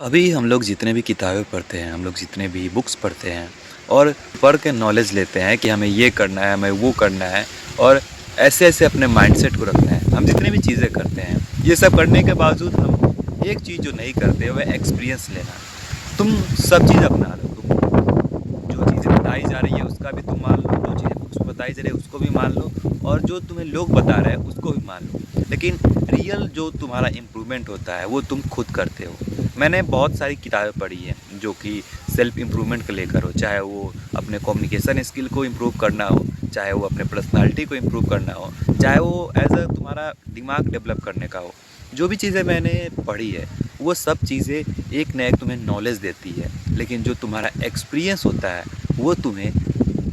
अभी हम लोग जितने भी किताबें पढ़ते हैं, हम लोग जितने भी बुक्स पढ़ते हैं और पढ़ के नॉलेज लेते हैं कि हमें ये करना है, हमें वो करना है और ऐसे-ऐसे अपने माइंडसेट को रखना है। हम जितनी भी चीज़ें करते हैं, ये सब करने के बावजूद हम एक चीज़ जो नहीं करते वह एक्सपीरियंस लेना। तुम सब चीज़ अपना लो, तुम जो चीज़ें बताई जा रही है उसका भी तुम मान लो, जो चीज़ें बुक्स में बताई जा रही है उसको भी मान लो और जो तुम्हें लोग बता रहे हैं उसको भी मान लो। लेकिन रियल जो तुम्हारा इम्प्रूवमेंट होता है वो तुम खुद करते हो। मैंने बहुत सारी किताबें पढ़ी हैं जो कि सेल्फ इम्प्रूवमेंट को लेकर हो, चाहे वो अपने कम्युनिकेशन स्किल को इम्प्रूव करना हो, चाहे वो अपने पर्सनालिटी को इम्प्रूव करना हो, चाहे वो एज अ तुम्हारा दिमाग डेवलप करने का हो। जो भी चीज़ें मैंने पढ़ी है वो सब चीज़ें एक न एक तुम्हें नॉलेज देती है, लेकिन जो तुम्हारा एक्सपीरियंस होता है वो तुम्हें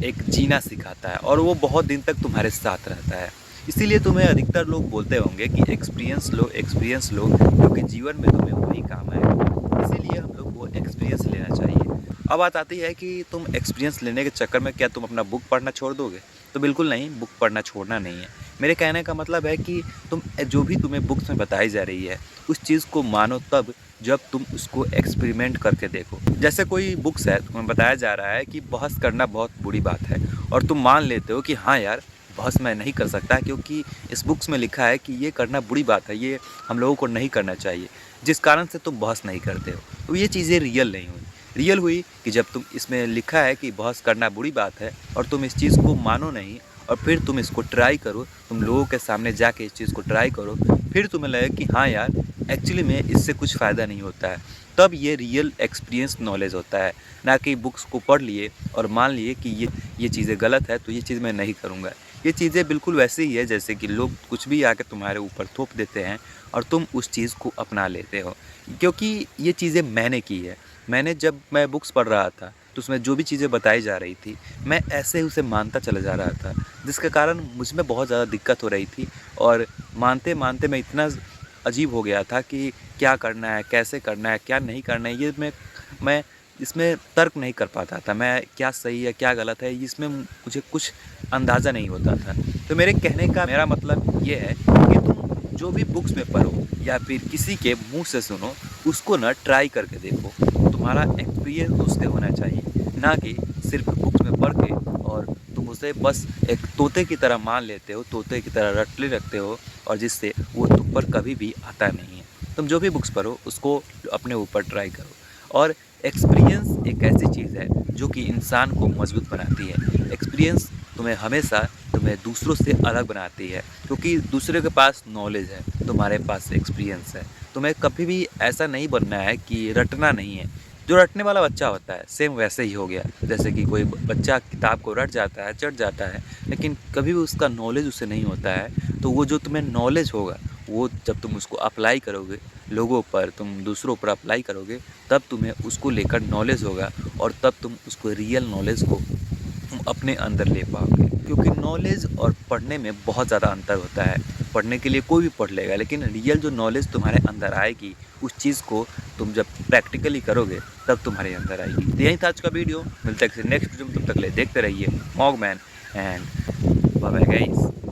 एक जीना सिखाता है और वो बहुत दिन तक तुम्हारे साथ रहता है। इसीलिए तुम्हें अधिकतर लोग बोलते होंगे कि एक्सपीरियंस लो क्योंकि जीवन में तुम्हें वही काम आएगा। इसीलिए हम लोग को एक्सपीरियंस लेना चाहिए। अब बात आती है कि तुम एक्सपीरियंस लेने के चक्कर में क्या तुम अपना बुक पढ़ना छोड़ दोगे? तो बिल्कुल नहीं, बुक पढ़ना छोड़ना नहीं है। मेरे कहने का मतलब है कि तुम जो भी तुम्हें बुक्स में बताई जा रही है, उस चीज़ को मानो तब जब तुम उसको एक्सपेरिमेंट करके देखो। जैसे कोई बुक्स है, तुम्हें बताया जा रहा है कि बहस करना बहुत बुरी बात है और तुम मान लेते हो कि हाँ यार, बहस मैं नहीं कर सकता क्योंकि इस बुक्स में लिखा है कि ये करना बुरी बात है, ये हम लोगों को नहीं करना चाहिए, जिस कारण से तुम बहस नहीं करते हो। तो ये चीज़ें रियल नहीं हुई। रियल हुई कि जब तुम इसमें लिखा है कि बहस करना बुरी बात है और तुम इस चीज़ को मानो नहीं और फिर तुम इसको ट्राई करो, तुम लोगों के सामने जाके इस चीज़ को ट्राई करो, फिर तुम्हें लगे कि हाँ यार, एक्चुअली में इससे कुछ फ़ायदा नहीं होता है। तब ये रियल एक्सपीरियंस नॉलेज होता है, ना कि बुक्स को पढ़ लिए और मान लिए कि ये चीज़ें गलत है तो ये चीज़ मैं नहीं करूँगा। ये चीज़ें बिल्कुल वैसे ही है जैसे कि लोग कुछ भी आके तुम्हारे ऊपर थोप देते हैं और तुम उस चीज़ को अपना लेते हो। क्योंकि ये चीज़ें मैंने की है। मैंने जब मैं बुक्स पढ़ रहा था तो उसमें जो भी चीज़ें बताई जा रही थी, मैं ऐसे उसे मानता चला जा रहा था, जिसके कारण मुझ में बहुत ज़्यादा दिक्कत हो रही थी और मानते-मानते मैं इतना अजीब हो गया था कि क्या करना है, कैसे करना है, क्या नहीं करना है, ये मैं इसमें तर्क नहीं कर पाता था। मैं क्या सही है, क्या गलत है, इसमें मुझे कुछ अंदाज़ा नहीं होता था। तो मेरे कहने का मेरा मतलब ये है कि तुम जो भी बुक्स में पढ़ो या फिर किसी के मुँह से सुनो, उसको ना ट्राई करके देखो। तुम्हारा एक्सपीरियंस उससे होना चाहिए, ना कि सिर्फ़ बुक्स में पढ़ के और तुम उसे बस एक तोते की तरह मान लेते हो, तोते की तरह रट्टे रखते हो और जिससे वो तुम पर कभी भी आता नहीं है। तुम जो भी बुक्स पढ़ो उसको अपने ऊपर ट्राई करो और एक्सपीरियंस एक ऐसी चीज़ है जो कि इंसान को मजबूत बनाती है। एक्सपीरियंस तुम्हें दूसरों से अलग बनाती है क्योंकि दूसरे के पास नॉलेज है, तुम्हारे पास एक्सपीरियंस है। तुम्हें कभी भी ऐसा नहीं बनना है कि रटना नहीं है। जो रटने वाला बच्चा होता है सेम वैसे ही हो गया, जैसे कि कोई बच्चा किताब को रट जाता है, चढ़ जाता है, लेकिन कभी भी उसका नॉलेज उसे नहीं होता है। तो वो जो तुम्हें नॉलेज होगा वो जब तुम उसको अप्लाई करोगे लोगों पर, तुम दूसरों पर अप्लाई करोगे, तब तुम्हें उसको लेकर नॉलेज होगा और तब तुम उसको रियल नॉलेज को तुम अपने अंदर ले पाओगे। क्योंकि नॉलेज और पढ़ने में बहुत ज़्यादा अंतर होता है। पढ़ने के लिए कोई भी पढ़ लेगा, लेकिन रियल जो नॉलेज तुम्हारे अंदर आएगी, उस चीज़ को तुम जब प्रैक्टिकली करोगे तब तुम्हारे अंदर आएगी। तो यही था आज का वीडियो, मिलते हैं किसी नेक्स्ट वीडियो में, तब तक ले देखते रहिए मॉगमैन एंड बाय बाय गाइस।